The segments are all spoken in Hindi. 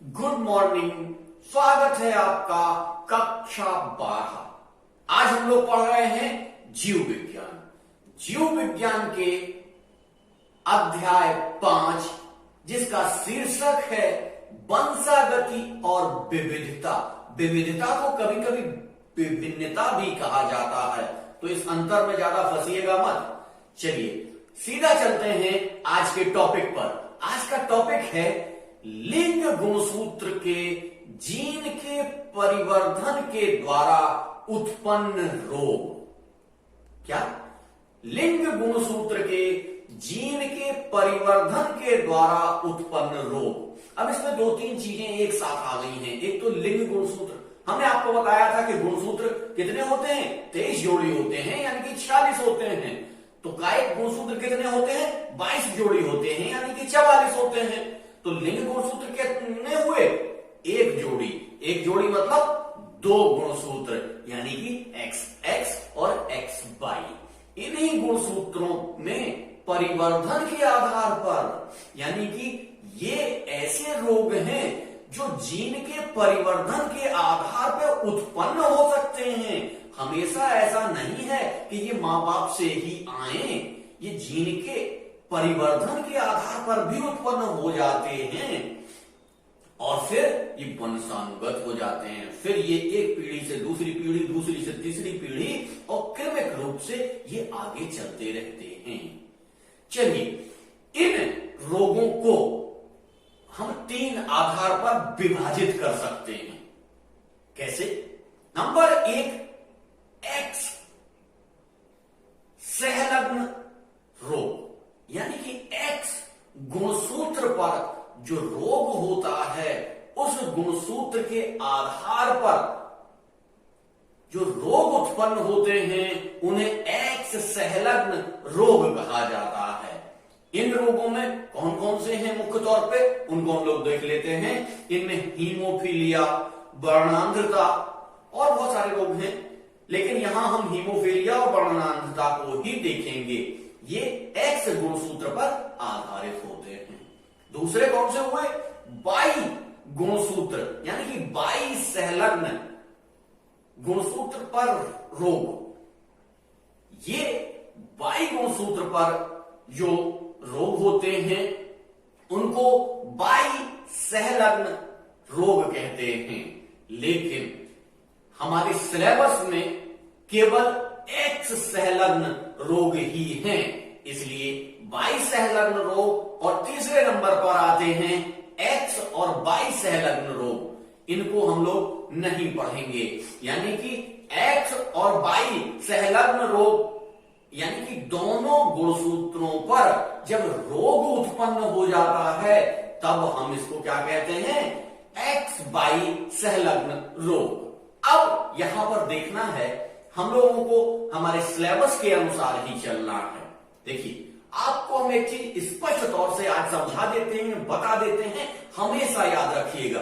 Good morning. स्वागत है आपका कक्षा 12। आज हम लोग पढ़ रहे हैं जीव विज्ञान। जीव विज्ञान के अध्याय 5, जिसका शीर्षक है वंशागति और विविधता। विविधता को कभी कभी विभिन्नता भी कहा जाता है, तो इस अंतर में ज्यादा फंसिएगा मत। चलिए सीधा चलते हैं आज के टॉपिक पर। आज का टॉपिक है लिंग गुणसूत्र के जीन के परिवर्धन के द्वारा उत्पन्न रोग। क्या? लिंग गुणसूत्र के जीन के परिवर्धन के द्वारा उत्पन्न रोग। अब इसमें दो तीन चीजें एक साथ आ गई हैं। एक तो लिंग गुणसूत्र, हमने आपको बताया था कि गुणसूत्र कितने होते हैं, 23 जोड़ी होते हैं, यानी कि 46 होते हैं। तो कायिक गुणसूत्र कितने होते हैं, 22 जोड़ी होते हैं, यानी कि 44 होते हैं। तो लिंग गुणसूत्र कितने हुए, एक जोड़ी मतलब 2 गुणसूत्र, यानी कि XX और XY। इन्हीं गुणसूत्रों में परिवर्धन के आधार पर, यानी कि ये ऐसे रोग हैं जो जीन के परिवर्धन के आधार पर उत्पन्न हो सकते हैं। हमेशा ऐसा नहीं है कि ये मां बाप से ही आए, ये जीन के परिवर्धन के आधार पर भी उत्पन्न हो जाते हैं और फिर ये वंशानुगत हो जाते हैं। फिर ये एक पीढ़ी से दूसरी पीढ़ी, दूसरी से तीसरी पीढ़ी और क्रमिक रूप से ये आगे चलते रहते हैं। चलिए इन रोगों को हम 3 आधार पर विभाजित कर सकते हैं। कैसे? नंबर 1, X सहलग्न रोग, यानी कि X गुणसूत्र पर जो रोग होता है, उस गुणसूत्र के आधार पर जो रोग उत्पन्न होते हैं उन्हें X सहलग्न रोग कहा जाता है। इन रोगों में कौन कौन से हैं मुख्य तौर पे, उनको हम लोग देख लेते हैं। इनमें हीमोफीलिया, वर्णांधता और बहुत सारे रोग हैं, लेकिन यहां हम हीमोफीलिया और वर्णांधता को ही देखेंगे। ये X गुणसूत्र पर आधारित होते हैं। दूसरे कौन से हुए, Y गुणसूत्र, यानी कि Y सहलग्न गुणसूत्र पर रोग। ये Y गुणसूत्र पर जो रोग होते हैं उनको Y सहलग्न रोग कहते हैं। लेकिन हमारे सिलेबस में केवल X सहलग्न रोग ही हैं, इसलिए Y सहलग्न रोग और तीसरे नंबर पर आते हैं X और Y सहलग्न रोग। इनको हम लोग नहीं पढ़ेंगे, यानी कि X और Y सहलग्न रोग, यानी कि दोनों गुणसूत्रों पर जब रोग उत्पन्न हो जाता है तब हम इसको क्या कहते हैं, XY सहलग्न रोग। अब यहां पर देखना है, हम लोगों को हमारे सिलेबस के अनुसार ही चलना है। देखिए आपको हम एक चीज स्पष्ट तौर से आज समझा देते हैं, बता देते हैं, हमेशा याद रखिएगा।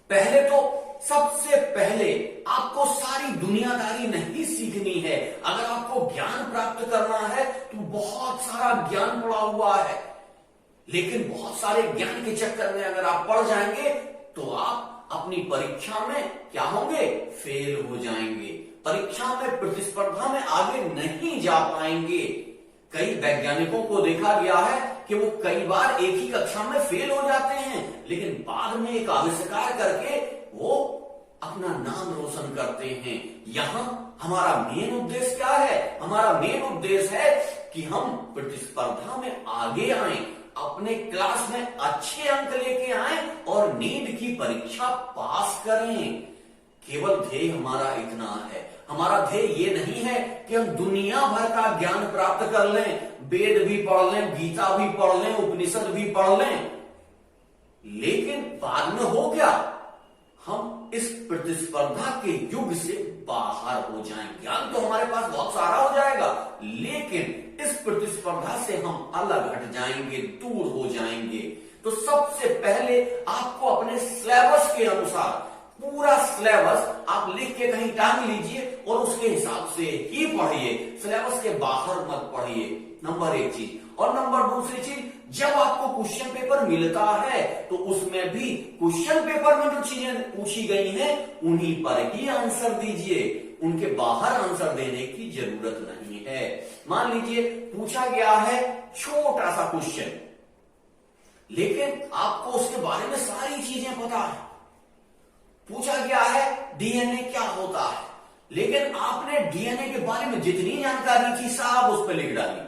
पहले तो सबसे पहले आपको सारी दुनियादारी नहीं सीखनी है। अगर आपको ज्ञान प्राप्त करना है तो बहुत सारा ज्ञान पड़ा हुआ है, लेकिन बहुत सारे ज्ञान के चक्कर में अगर आप पड़ जाएंगे तो आप अपनी परीक्षा में क्या होंगे, फेल हो जाएंगे। परीक्षा में, प्रतिस्पर्धा में आगे नहीं जा पाएंगे। कई वैज्ञानिकों को देखा गया है कि वो कई बार एक ही कक्षा में फेल हो जाते हैं, लेकिन बाद में एक आविष्कार करके वो अपना नाम रोशन करते हैं। यहां हमारा मेन उद्देश्य क्या है? हमारा मेन उद्देश्य है कि हम प्रतिस्पर्धा में आगे आए, अपने क्लास में अच्छे अंक लेके आए और नीट की परीक्षा पास करें। केवल ध्येय हमारा इतना है। हमारा ध्येय ये नहीं है कि हम दुनिया भर का ज्ञान प्राप्त कर लें, वेद भी पढ़ लें, गीता भी पढ़ लें, उपनिषद भी पढ़ लें, लेकिन बाद में हो क्या, हम इस प्रतिस्पर्धा के युग से बाहर हो जाएं। ज्ञान तो हमारे पास बहुत सारा हो जाएगा, लेकिन इस प्रतिस्पर्धा से हम अलग हट जाएंगे, दूर हो जाएंगे। तो सबसे पहले आपको अपने सिलेबस के अनुसार पूरा सिलेबस आप लिख के कहीं टांग लीजिए, और उसके हिसाब से ही पढ़िए, सिलेबस के बाहर मत पढ़िए, नंबर एक चीज। और नंबर दूसरी चीज, जब आपको क्वेश्चन पेपर मिलता है तो उसमें भी क्वेश्चन पेपर में जो चीजें पूछी गई हैं उन्हीं पर ही आंसर दीजिए, उनके बाहर आंसर देने की जरूरत नहीं है। मान लीजिए पूछा गया है छोटा सा क्वेश्चन, लेकिन आपको उसके बारे में सारी चीजें पता है। पूछा गया है डीएनए क्या होता है, लेकिन आपने डीएनए के बारे में जितनी जानकारी थी सब उस पर लिख डाली।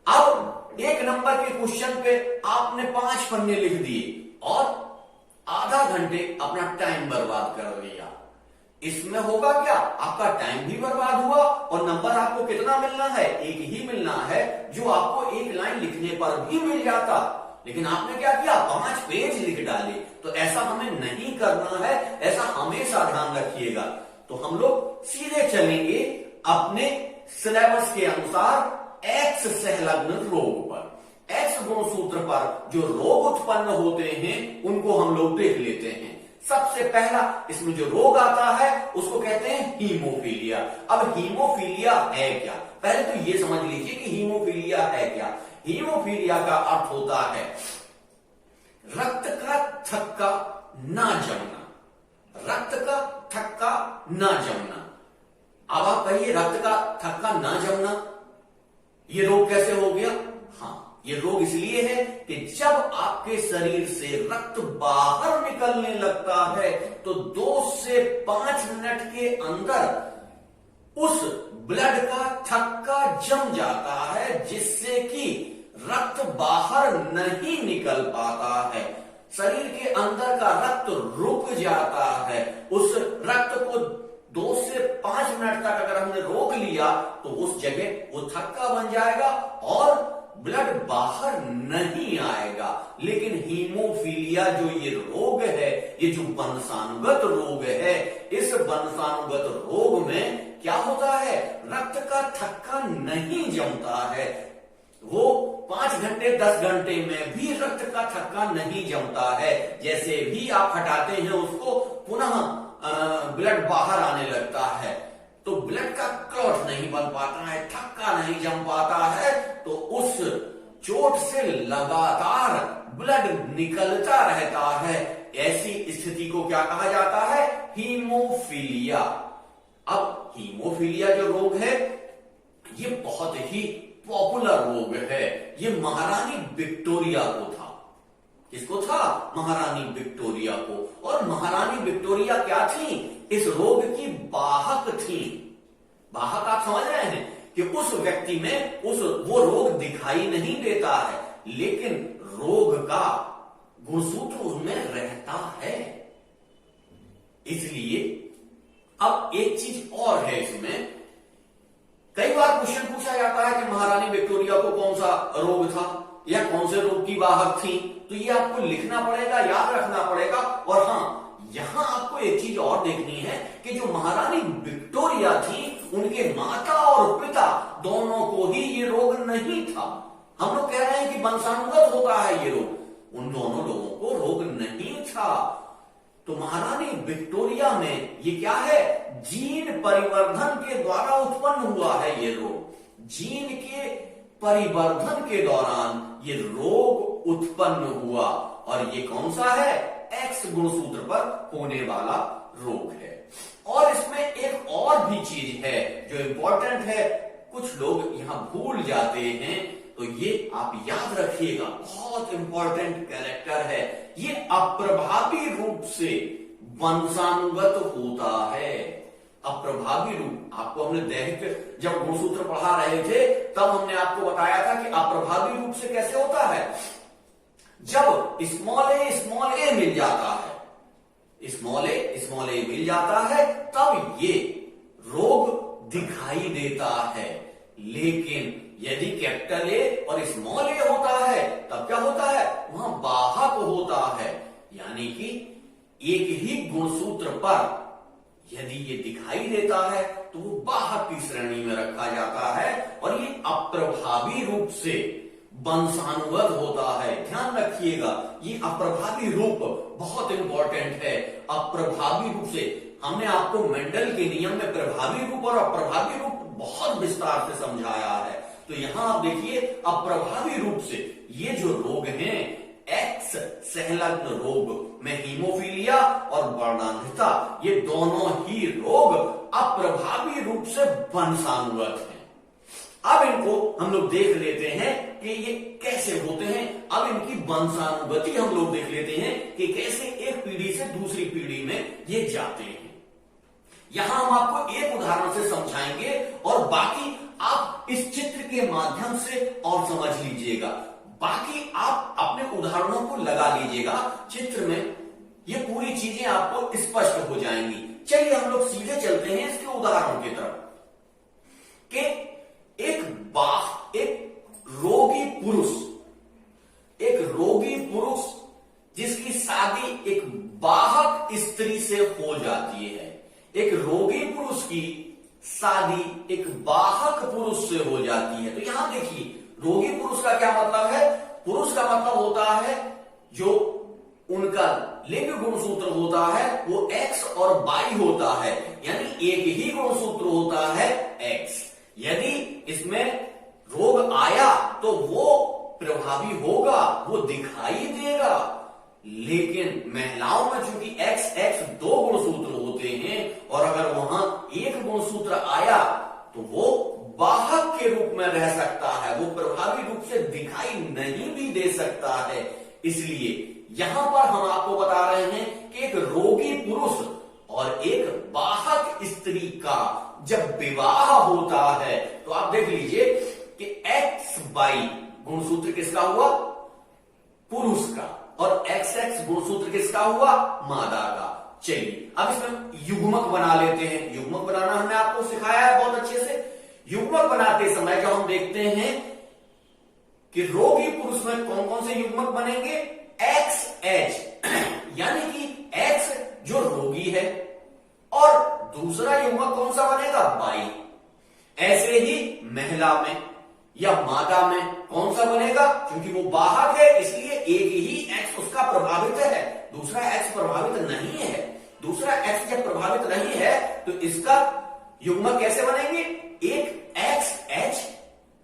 अब एक नंबर के क्वेश्चन पे आपने 5 पन्ने लिख दिए और आधा घंटे अपना टाइम बर्बाद कर लिया। इसमें होगा क्या, आपका टाइम भी बर्बाद हुआ और नंबर आपको कितना मिलना है, एक ही मिलना है, जो आपको एक लाइन लिखने पर भी मिल जाता। लेकिन आपने क्या किया, 5 पेज लिख डाले। तो ऐसा हमें नहीं करना है, ऐसा हमेशा ध्यान रखिएगा। तो हम लोग सीधे चलेंगे अपने सिलेबस के अनुसार एक्स संलग्न रोग पर। एक्स गुणसूत्र पर जो रोग उत्पन्न होते हैं उनको हम लोग देख लेते हैं। सबसे पहला इसमें जो रोग आता है उसको कहते हैं हीमोफीलिया। अब हीमोफीलिया है क्या, पहले तो ये समझ लीजिए कि हीमोफीलिया है क्या। हीमोफीलिया का अर्थ होता है रक्त का थक्का ना जमना, रक्त का थक्का ना जमना। अब आप कहिए रक्त का थक्का ना जमना ये रोग कैसे हो गया। हाँ, ये रोग इसलिए है कि जब आपके शरीर से रक्त बाहर निकलने लगता है तो 2 से 5 मिनट के अंदर उस ब्लड का थक्का जम जाता है, जिससे कि रक्त बाहर नहीं निकल पाता है। शरीर के अंदर का रक्त रुक जाता है। उस रक्त को 2 से 5 मिनट तक अगर हमने रोक लिया तो उस जगह वो थक्का बन जाएगा और ब्लड बाहर नहीं आएगा। लेकिन हीमोफीलिया जो ये रोग है, ये जो वंशानुगत रोग है, इस वंशानुगत रोग में क्या होता है, रक्त का थक्का नहीं जमता है। वो 5 घंटे 10 घंटे में भी रक्त का थक्का नहीं जमता है। जैसे भी आप हटाते हैं उसको पुनः ब्लड बाहर आने लगता है, तो ब्लड का क्लॉट नहीं बन पाता है, थक्का नहीं जम पाता है, तो उस चोट से लगातार ब्लड निकलता रहता है। ऐसी स्थिति को क्या कहा जाता है, हीमोफीलिया। अब हीमोफीलिया जो रोग है ये बहुत ही पॉपुलर रोग है। ये महारानी विक्टोरिया को था। किसको था, महारानी विक्टोरिया को। और महारानी विक्टोरिया क्या थी, इस रोग की वाहक थी। वाहक आप समझ रहे हैं कि उस व्यक्ति में वो रोग दिखाई नहीं देता है, लेकिन रोग का गुणसूत्र उसमें रहता है। इसलिए अब एक चीज और है इसमें, कई बार क्वेश्चन पूछा जाता है कि महारानी विक्टोरिया को कौन सा रोग था या कौन से रोग की वाहक थी, तो ये आपको लिखना पड़ेगा, याद रखना पड़ेगा। और हाँ, यहां आपको एक चीज और देखनी है कि जो महारानी विक्टोरिया थी उनके माता और पिता दोनों को ही ये रोग नहीं था। हम लोग कह रहे हैं कि वंशानुगत होता है ये रोग, उन दोनों लोगों को रोग नहीं था। तो महारानी विक्टोरिया में ये क्या है, जीन परिवर्धन के द्वारा उत्पन्न हुआ है ये रोग। जीन के परिवर्धन के दौरान ये रोग उत्पन्न हुआ और ये कौन सा है, एक्स गुणसूत्र पर होने वाला रोग है। और इसमें एक और भी चीज है जो इंपॉर्टेंट है, कुछ लोग यहां भूल जाते हैं, तो ये आप याद रखिएगा, बहुत इंपॉर्टेंट कैरेक्टर है। ये अप्रभावी रूप से वंशानुगत होता है। अप्रभावी रूप, आपको हमने दैहिक जब गुणसूत्र पढ़ा रहे थे तब हमने आपको बताया था कि अप्रभावी रूप से कैसे होता है, जब स्मॉल ए मिल जाता है, स्मॉल ए मिल जाता है तब ये रोग दिखाई देता है। लेकिन यदि कैपिटल ए और स्मॉल ए होता है तब क्या होता है, वहां वाहक होता है। यानी कि एक ही गुणसूत्र पर यदि ये दिखाई देता है तो वो वाहक की श्रेणी में रखा जाता है और ये अप्रभावी रूप से वंशानुगत होता है। ध्यान रखिएगा, ये अप्रभावी रूप बहुत इंपॉर्टेंट है। अप्रभावी रूप से हमने आपको मेंडल के नियम में प्रभावी रूप और अप्रभावी रूप बहुत विस्तार से समझाया है। तो यहां आप देखिए, अप्रभावी रूप से ये जो रोग हैं, एक्स संलग्न रोग में हीमोफीलिया और वर्णांधता, ये दोनों ही रोग अप्रभावी रूप से वंशानुगत हैं। अब इनको हम लोग देख लेते हैं कि ये कैसे होते हैं। अब इनकी वंशानुगति हम लोग देख लेते हैं कि कैसे एक पीढ़ी से दूसरी पीढ़ी में ये जाते हैं। यहां हम आपको एक उदाहरण से समझाएंगे और बाकी आप इस चित्र के माध्यम से और समझ लीजिएगा। बाकी आप अपने उदाहरणों को लगा लीजिएगा चित्र में, ये पूरी चीजें आपको स्पष्ट हो जाएंगी। चलिए हम लोग सीधे चलते हैं इसके उदाहरण की तरफ कि एक रोगी पुरुष जिसकी शादी एक बाहक स्त्री से हो जाती है। एक रोगी पुरुष की शादी एक बाहक पुरुष से हो जाती है। तो यहां देखिए, रोगी पुरुष का क्या मतलब है? पुरुष का मतलब होता है जो उनका लिंग गुणसूत्र होता है वो एक्स और वाई होता है, यानी एक ही गुणसूत्र होता है एक्स। यदि इसमें रोग आया तो वो प्रभावी होगा, वो दिखाई देगा। लेकिन महिलाओं में चूंकि एक्स एक्स दो गुणसूत्र होते हैं और अगर वहां एक गुणसूत्र आया तो वो वाहक के रूप में रह सकता है, वो प्रभावी रूप से दिखाई नहीं भी दे सकता है। इसलिए यहां पर हम आपको बता रहे हैं कि एक रोगी पुरुष और एक वाहक स्त्री का जब विवाह होता है तो आप देख लीजिए कि एक्स वाई गुणसूत्र किसका हुआ? पुरुष का। और एक्स एक्स गुणसूत्र किसका हुआ? मादा का। चलिए अब इसमें युग्मक बना लेते हैं। युग्मक बनाना हमने आपको सिखाया है बहुत अच्छे से। युग्मक बनाते समय जब हम देखते हैं कि रोगी पुरुष में कौन कौन से युग्मक बनेंगे? एक्स एच, यानी कि एक्स जो रोगी है, और दूसरा युग्मक कौन सा बनेगा? वाई। ऐसे ही महिला में या मादा में कौन सा बनेगा? क्योंकि वो वाहक है इसलिए एक ही एक्स उसका प्रभावित है, दूसरा एक्स प्रभावित नहीं है। दूसरा एक्स जब प्रभावित नहीं है तो इसका युग्मक कैसे बनेंगे? एक एक्स एच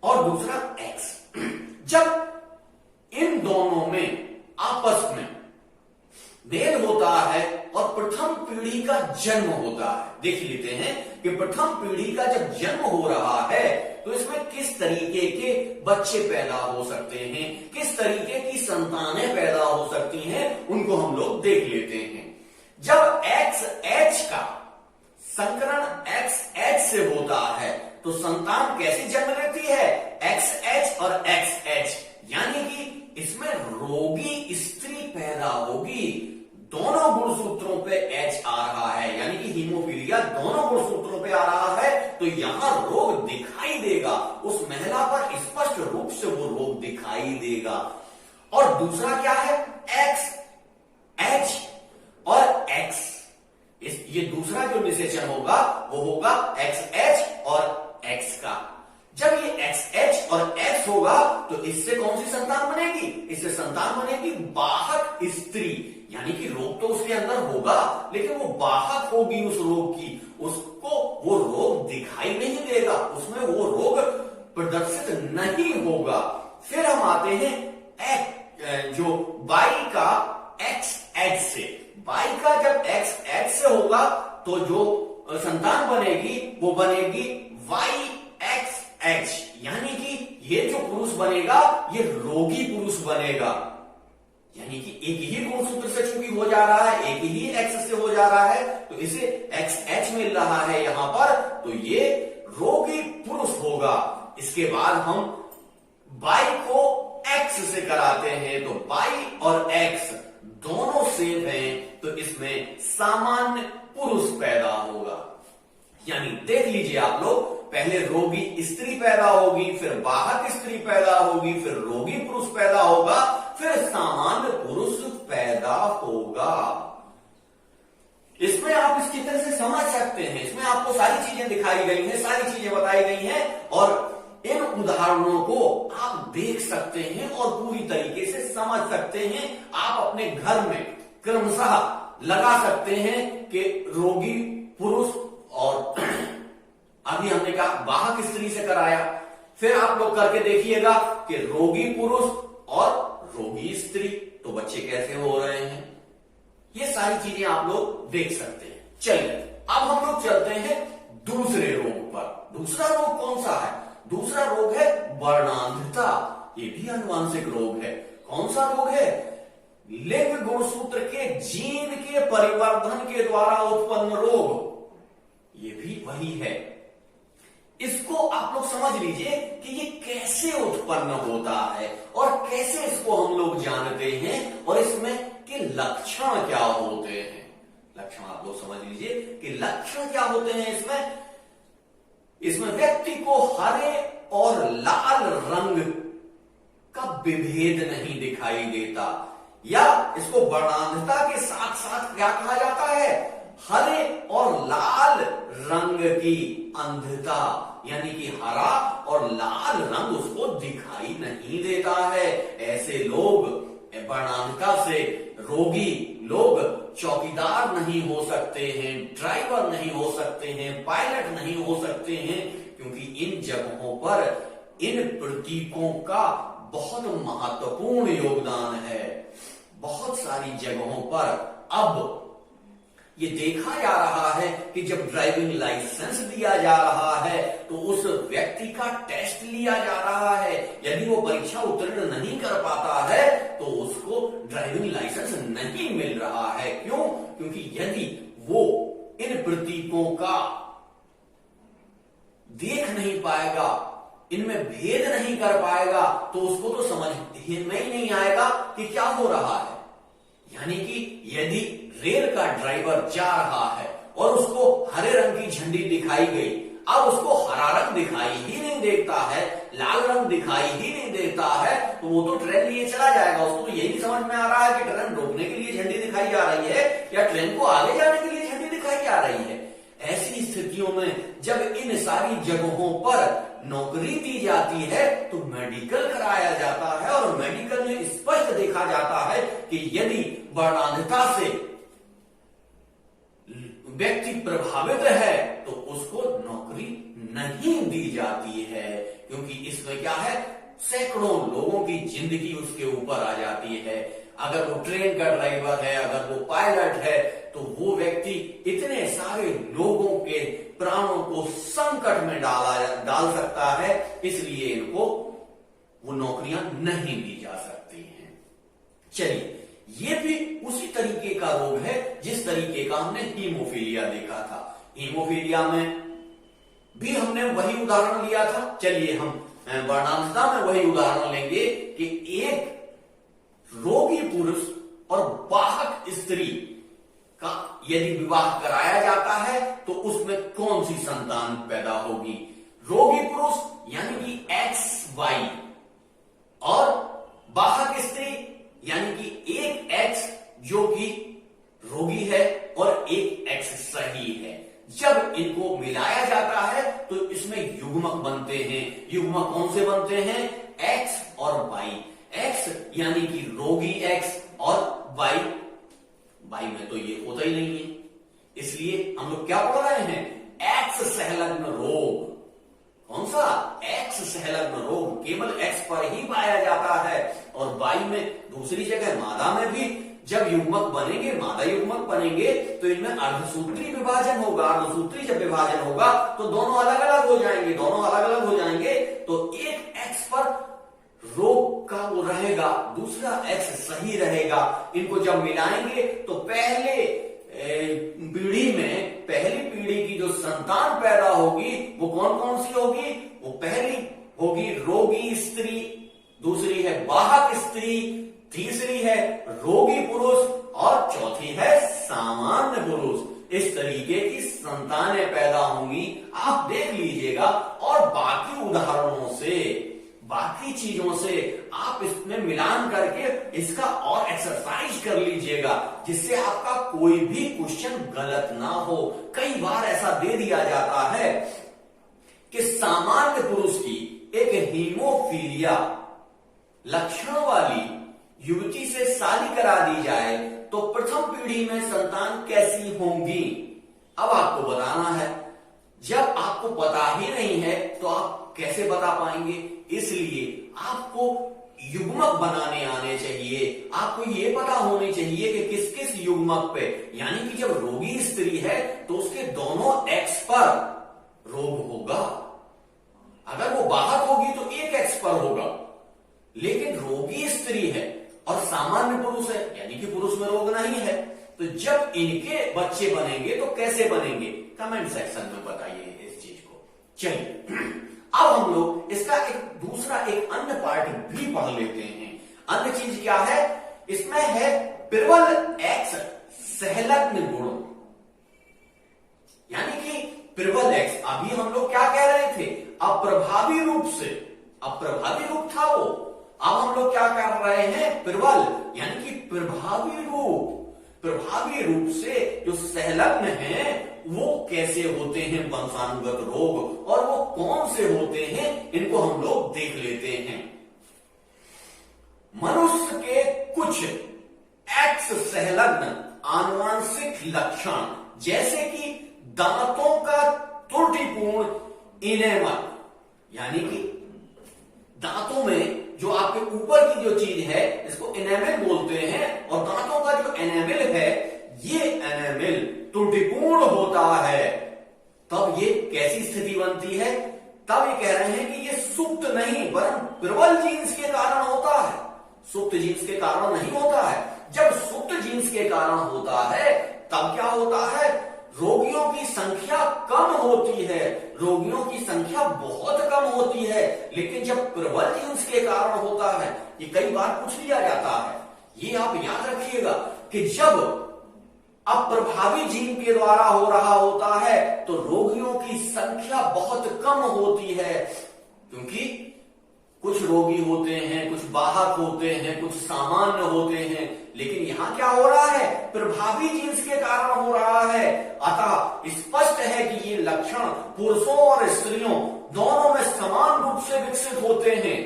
और दूसरा एक्स। जब इन दोनों में आपस में भेद होता है और प्रथम पीढ़ी का जन्म होता है, देख लेते हैं कि प्रथम पीढ़ी का जब जन्म हो रहा है तो इसमें किस तरीके के बच्चे पैदा हो सकते हैं, किस तरीके की संतानें पैदा हो सकती हैं, उनको हम लोग देख लेते हैं। जब एक्स एच का संकरण एक्स एच से होता है तो संतान कैसे जन्म लेती है? एक्स एच और एक्स एच, यानी कि इसमें रोगी स्त्री पैदा होगी। दोनों गुणसूत्रों पे एच आ रहा है, यानी कि हीमोफीलिया दोनों गुणसूत्रों पे आ रहा है, तो यहां रोग दिखाई देगा। उस महिला पर स्पष्ट रूप से वो रोग दिखाई देगा। और दूसरा क्या है? एक्स एच और एक्स, ये दूसरा जो निषेचन होगा वो होगा एक्स एच और एक्स का। जब ये एक्स एच और एक्स होगा तो इससे कौन सी संतान बनेगी? इससे संतान बनेगी वाहक स्त्री, यानी कि रोग तो उसके अंदर होगा लेकिन वो वाहक होगी उस रोग की, उसको वो रोग दिखाई नहीं देगा, उसमें वो रोग प्रदर्शित नहीं होगा। फिर हम आते हैं जो वाई का एक्स एच से। वाई का जब एक्स एच से होगा तो जो संतान बनेगी वो बनेगी वाई एक्स एच, यानी कि ये जो पुरुष बनेगा ये रोगी पुरुष बनेगा, यानी कि एक ही गुणसूत्र से चूंकि हो जा रहा है, एक ही एक्स से हो जा रहा है तो इसे एक्स एच मिल रहा है यहां पर, तो ये रोगी पुरुष होगा। इसके बाद हम वाई को एक्स से कराते हैं तो वाई और एक्स दोनों सेम हैं, तो इसमें सामान्य पुरुष पैदा होगा। यानी देख लीजिए आप लोग, पहले रोगी स्त्री पैदा होगी, फिर वाहक स्त्री पैदा होगी, फिर रोगी पुरुष पैदा होगा, फिर सामान्य पुरुष पैदा होगा। इसमें आप इस चित्र से समझ सकते हैं, इसमें आपको सारी चीजें दिखाई गई हैं, सारी चीजें बताई गई हैं और इन उदाहरणों को आप देख सकते हैं और पूरी तरीके से समझ सकते हैं। आप अपने घर में क्रमशः लगा सकते हैं कि रोगी पुरुष, और अभी हमने कहा वाहक स्त्री से कराया, फिर आप लोग करके देखिएगा कि रोगी पुरुष और रोगी स्त्री, तो बच्चे कैसे हो रहे हैं। ये सारी चीजें आप लोग देख सकते हैं। चलिए अब हम लोग चलते हैं दूसरे रोग पर। दूसरा रोग कौन सा है? दूसरा रोग है वर्णांधता। ये भी आनुवांशिक रोग है। कौन सा रोग है? लिंग गुणसूत्र के जीन के परिवर्धन के द्वारा उत्पन्न रोग। ये भी वही है। इसको आप लोग समझ लीजिए कि ये कैसे उत्पन्न होता है और कैसे इसको हम लोग जानते हैं और इसमें के लक्षण क्या होते हैं। लक्षण आप लोग समझ लीजिए कि लक्षण क्या होते हैं इसमें व्यक्ति को हरे और लाल रंग का विभेद नहीं दिखाई देता, या इसको वर्णांधता के साथ साथ क्या कहा जाता है? हरे और लाल रंग की अंधता, यानी कि हरा और लाल रंग उसको दिखाई नहीं देता है। ऐसे लोग वर्णांधता से रोगी लोग चौकीदार नहीं हो सकते हैं, ड्राइवर नहीं हो सकते हैं, पायलट नहीं हो सकते हैं, क्योंकि इन जगहों पर इन प्रतीकों का बहुत महत्वपूर्ण योगदान है। बहुत सारी जगहों पर अब ये देखा जा रहा है कि जब ड्राइविंग लाइसेंस दिया जा रहा है तो उस व्यक्ति का टेस्ट लिया जा रहा है। यदि वो परीक्षा उत्तीर्ण नहीं कर पाता है तो उसको ड्राइविंग लाइसेंस नहीं मिल रहा है। क्यों? क्योंकि यदि वो इन प्रतीकों का देख नहीं पाएगा, इनमें भेद नहीं कर पाएगा, तो उसको तो समझ में ही नहीं आएगा कि क्या हो रहा है। यानी कि यदि रेल का ड्राइवर जा रहा है और उसको हरे रंग की झंडी दिखाई गई, अब उसको हरा रंग दिखाई ही नहीं देता है, लाल रंग दिखाई ही नहीं देता है, तो वो तो ट्रेन लिए चला जाएगा। उसको तो यही समझ में आ रहा है कि ट्रेन रोकने के लिए झंडी दिखाई जा रही है या ट्रेन को आगे जाने के लिए झंडी दिखाई जा रही है। ऐसी स्थितियों में जब इन सारी जगहों पर नौकरी दी जाती है तो मेडिकल कराया जाता है, और मेडिकल में स्पष्ट देखा जाता है कि यदि वर्णांधता से व्यक्ति प्रभावित है तो उसको नौकरी नहीं दी जाती है, क्योंकि इसमें क्या है, सैकड़ों लोगों की जिंदगी उसके ऊपर आ जाती है। अगर वो ट्रेन का ड्राइवर है, अगर वो पायलट है, तो वो व्यक्ति इतने सारे लोगों के प्राणों को संकट में डाल सकता है, इसलिए इनको वो नौकरियां नहीं दी जा सकती हैं। चलिए, ये भी उसी तरीके का रोग है जिस तरीके का हमने हीमोफीलिया देखा था। हीमोफीलिया में भी हमने वही उदाहरण लिया था। चलिए हम वर्णांधता में वही उदाहरण लेंगे कि एक रोगी पुरुष और वाहक स्त्री का यदि विवाह कराया जाता है तो उसमें कौन सी संतान पैदा होगी? रोगी पुरुष यानी कि XY और वाहक स्त्री यानी कि एक X जो कि रोगी है और एक X सही है। जब इनको मिलाया जाता है तो इसमें युग्मक बनते हैं। युग्मक कौन से बनते हैं? X और Y। X यानी कि रोगी X और Y में तो ये होता ही नहीं है, इसलिए हम लोग क्या पढ़ रहे हैं? X संलग्न रोग। कौन सा? X संलग्न रोग केवल X पर ही पाया जाता है, और Y में दूसरी जगह मादा में भी जब युग्मक बनेंगे, मादा युग्मक बनेंगे, तो इनमें अर्धसूत्री विभाजन होगा। अर्धसूत्री जब विभाजन होगा तो दोनों अलग अलग हो जाएंगे। दोनों अलग अलग हो जाएंगे तो एक X पर रोग का वो रहेगा, दूसरा X सही रहेगा। इनको जब मिलाएंगे तो पहली पीढ़ी की जो संतान पैदा होगी वो कौन कौन सी होगी? वो पहली होगी रोगी स्त्री, दूसरी है वाहक स्त्री, तीसरी है रोगी पुरुष और चौथी है सामान्य पुरुष। इस तरीके की संतानें पैदा होंगी। आप देख लीजिएगा, और बाकी उदाहरणों से, बाकी चीजों से आप इसमें मिलान करके इसका और एक्सरसाइज कर लीजिएगा, जिससे आपका कोई भी क्वेश्चन गलत ना हो। कई बार ऐसा दे दिया जाता है कि सामान्य पुरुष की एक हीमोफीलिया लक्षण वाली युवती से शादी करा दी जाए तो प्रथम पीढ़ी में संतान कैसी होंगी, अब आपको बताना है। जब आपको पता ही नहीं है तो आप कैसे बता पाएंगे? इसलिए आपको युग्मक बनाने आने चाहिए। आपको ये पता होनी चाहिए कि किस किस युग्मक पे, यानी कि जब रोगी स्त्री है तो उसके दोनों एक्स पर रोग होगा। अगर वो बाहर होगी तो एक एक्स पर होगा, लेकिन रोगी स्त्री है और सामान्य पुरुष है, यानी कि पुरुष में रोग नहीं है, तो जब इनके बच्चे बनेंगे तो कैसे बनेंगे? कमेंट सेक्शन में बताइए इस चीज को। चलिए अब हम लोग इसका एक दूसरा एक अन्य पार्ट भी पढ़ लेते हैं। अन्य चीज क्या है? इसमें है प्रबल एक्स सहलग्न गुण, यानी कि प्रबल एक्स। अभी हम लोग क्या कह रहे थे? अप्रभावी रूप से, अप्रभावी रूप था वो, अब हम लोग क्या कर रहे हैं? प्रबल, यानी कि प्रभावी रूप। प्रभावी रूप से जो संलग्न हैं वो कैसे होते हैं वंशानुगत रोग, और वो कौन से होते हैं इनको हम लोग देख लेते हैं। मनुष्य के कुछ एक्स संलग्न आनुवांशिक लक्षण, जैसे कि दांतों का त्रुटिपूर्ण इनेमल, यानी कि दांतों में जो आपके ऊपर की जो चीज है इसको एनेमल बोलते हैं, और दांतों का जो एनेमल है ये एनेमल त्रुटिपूर्ण होता है। तब ये कैसी स्थिति बनती है? तब ये कह रहे हैं कि ये सुप्त नहीं वरन प्रबल जीन्स के कारण होता है, सुप्त जीन्स के कारण नहीं होता है। जब सुप्त जीन्स के कारण होता है तब क्या होता है? रोगियों की संख्या कम होती है, रोगियों की संख्या बहुत कम होती है। लेकिन जब प्रबल जीन्स के कारण होता है, ये कई बार पूछ लिया जाता है, ये आप याद रखिएगा कि जब अप्रभावी जीन के द्वारा हो रहा होता है तो रोगियों की संख्या बहुत कम होती है, क्योंकि कुछ रोगी होते हैं, कुछ बाहक होते हैं, कुछ सामान्य होते हैं। लेकिन यहां क्या हो रहा है? प्रभावी जीन्स के कारण हो रहा है। अतः स्पष्ट है कि ये लक्षण पुरुषों और स्त्रियों दोनों में समान रूप से विकसित होते हैं,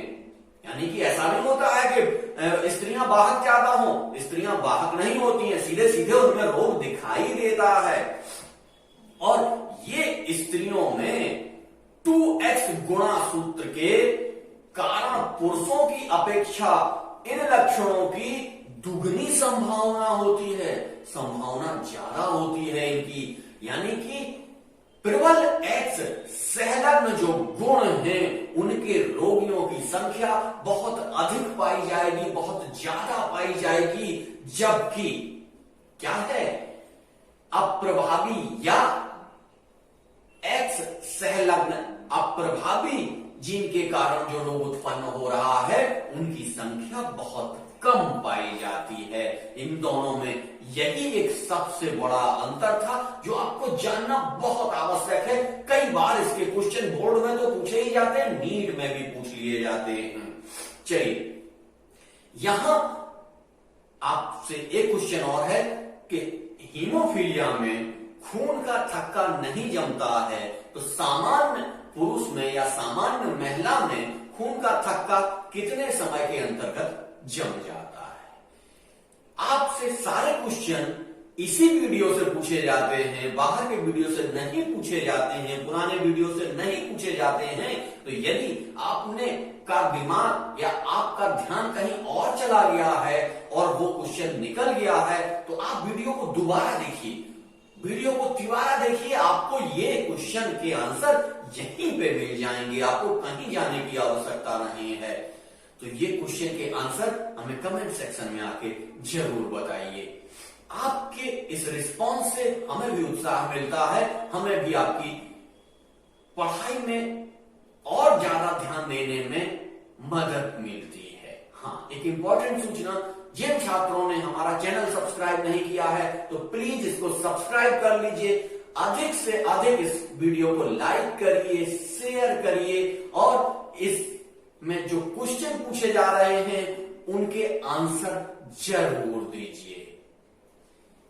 यानी कि ऐसा नहीं होता है कि स्त्रियां बाहक ज्यादा हों, स्त्रियां बाहक नहीं होती हैं, सीधे सीधे उनमें रोग दिखाई देता है। और ये स्त्रियों में 2x गुणा सूत्र के कारण पुरुषों की अपेक्षा इन लक्षणों की दुगनी संभावना होती है, संभावना ज्यादा होती है इनकी, यानी कि प्रबल एक्स संलग्न जो गुण हैं उनके रोगियों की संख्या बहुत अधिक पाई जाएगी, बहुत ज्यादा पाई जाएगी। जबकि क्या है? अप्रभावी या एक्स संलग्न अप्रभावी जीन के कारण जो रोग उत्पन्न हो रहा है उनकी संख्या बहुत कम पाई जाती है। इन दोनों में यही एक सबसे बड़ा अंतर था जो आपको जानना बहुत आवश्यक है। कई बार इसके क्वेश्चन बोर्ड में तो पूछे ही जाते हैं, नीट में भी पूछ लिए जाते हैं। चलिए यहां आपसे एक क्वेश्चन और है कि हीमोफीलिया में खून का थक्का नहीं जमता है तो सामान्य पुरुष में या सामान्य महिला में खून का थक्का कितने समय के अंतर्गत जम जाता है? आपसे सारे क्वेश्चन इसी वीडियो से पूछे जाते हैं, बाहर के वीडियो से नहीं पूछे जाते हैं, पुराने वीडियो से नहीं पूछे जाते हैं। तो यदि आपने का दिमाग या आपका ध्यान कहीं और चला गया है और वो क्वेश्चन निकल गया है तो आप वीडियो को दोबारा देखिए, वीडियो को तिबारा देखिए, आपको ये क्वेश्चन के आंसर यहीं पे मिल जाएंगे, आपको कहीं जाने की आवश्यकता नहीं है। तो ये क्वेश्चन के आंसर हमें कमेंट सेक्शन में आके जरूर बताइए। आपके इस रिस्पांस से हमें भी उत्साह मिलता है, हमें भी आपकी पढ़ाई में और ज्यादा ध्यान देने में मदद मिलती है। हाँ, एक इंपॉर्टेंट सूचना, जिन छात्रों ने हमारा चैनल सब्सक्राइब नहीं किया है तो प्लीज इसको सब्सक्राइब कर लीजिए, अधिक से अधिक इस वीडियो को लाइक करिए, शेयर करिए और इस में जो क्वेश्चन पूछे जा रहे हैं उनके आंसर जरूर दीजिए।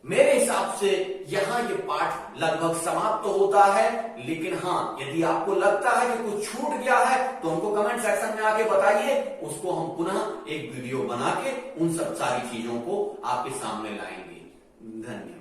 मेरे हिसाब से यहां ये पाठ लगभग समाप्त तो होता है, लेकिन हाँ, यदि आपको लगता है कि कुछ छूट गया है तो हमको कमेंट सेक्शन में आके बताइए, उसको हम पुनः एक वीडियो बना के उन सब सारी चीजों को आपके सामने लाएंगे। धन्यवाद।